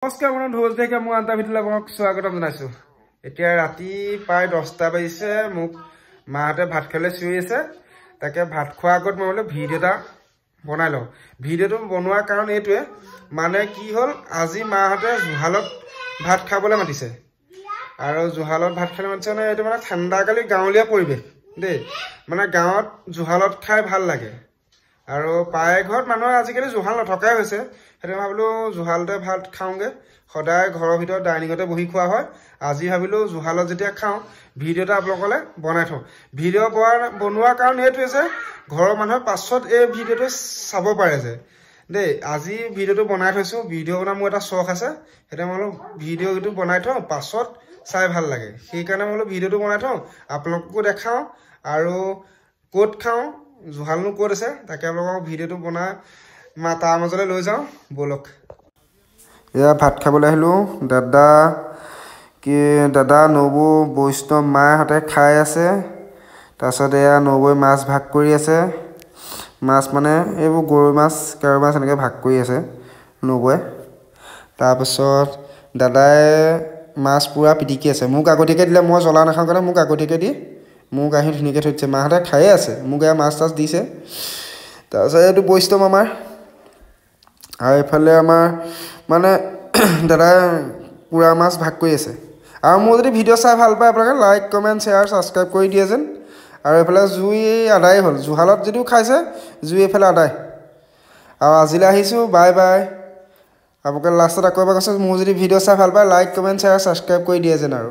নমস্কাৰ বন্ধু ঢোল থেকে মই আন্তা ভিতৰলৈ আপোনাক স্বাগতম জনাইছো। এতিয়া ৰাতি প্ৰায় 10টা বাজিছে। মোক মাহঁতে ভাত খালে চিঞৰি আছে। তাকে ভাত খোৱাৰ আগত মই বোলে ভিডিঅ' এটা বনাই লওঁ। ভিডিঅ'টো বনোৱাৰ কাৰণ এইটোৱে, মানে কি হ'ল আজি মাহঁতে জুহালত ভাত খাবলৈ মাতিছে। আৰু জুহালত ভাত খালে মাতিছে মানে এইটো মানে ঠাণ্ডাকালি গাঁৱলীয়া পৰিৱেশ দেই। মানে গাঁৱত জুহালত খাই ভাল লাগে। আৰু প্ৰায় ঘৰত মানুহে আজিকালি জুহাল নথকাই হৈছে। সেইটো ভাবিলো জুহালতে ভাত খাওঁগে। সদায় ঘৰৰ ভিতৰত ডাইনিঙতে বহি খোৱা হয়। আজি ভাবিলো জুহালত যেতিয়া খাওঁ ভিডিঅ'টা আপোনালোকলে বনাই থওঁ। ভিডিঅ' বনোৱাৰ কাৰণ এইটোৱে যে ঘৰৰ মানুহৰ পাছত এই ভিডিঅ'টো চাব পাৰে যে দেই। আজি ভিডিঅ'টো বনাই থৈছো। ভিডিঅ' বনোৱাৰ মোৰ এটা চখ আছে। সেইটো মই বোলো ভিডিঅ'টো বনাই থওঁ, পাছত চাই ভাল লাগে। সেইকাৰণে মই বোলো ভিডিঅ'টো বনাই থওঁ, আপোনালোককো দেখাওঁ। আৰু ক'ত খাওঁ জুহালনো ক'ত আছে তাকে আপোনালোকক ভিডিঅ'টো বনাই তাৰ মাজলৈ লৈ যাওঁ ব'লক। এয়া ভাত খাবলৈ আহিলোঁ। দাদা নবৌ বৈষ্ণৱ মাহঁতে খাই আছে। তাৰপিছত এয়া নবৌৱে মাছ ভাগ কৰি আছে। মাছ মানে এইবোৰ গৰৈ মাছ, কাৱৈ মাছ এনেকৈ ভাগ কৰি আছে নবৌৱে। তাৰপিছত দাদাই মাছ পুৰা পিটিকি আছে। মোক আগতীয়াকৈ দিলে, মই জ্বলা নাখাওঁ কাৰণে মোক আগতীয়াকৈ দি মোক আহি ধুনীয়াকৈ থৈ দিছে। মাহঁতে খায়ে আছে, মোক এয়া মাছ তাছ দিছে। তাৰপিছত এইটো বৈষ্ণৱ আমাৰ। আৰু এইফালে আমাৰ মানে দাদাই পুৰা মাছ ভাগ কৰি আছে। আৰু মোৰ যদি ভিডিঅ' চাই ভাল পায় আপোনালোকে লাইক কমেণ্ট শ্বেয়াৰ ছাবস্ক্ৰাইব কৰি দিয়ে যেন। আৰু এইফালে জুই আদায় হ'ল। জুহালত যদিও খাইছে জুই এইফালে আদায়। আৰু আজিলৈ আহিছোঁ, বাই বাই। আপোনালোকে লাষ্টত আকৌ এবাৰ কৈছোঁ, মোৰ যদি ভিডিঅ' চাই ভাল পায় লাইক কমেণ্ট শ্বেয়াৰ ছাবস্ক্ৰাইব কৰি দিয়ে যেন আৰু।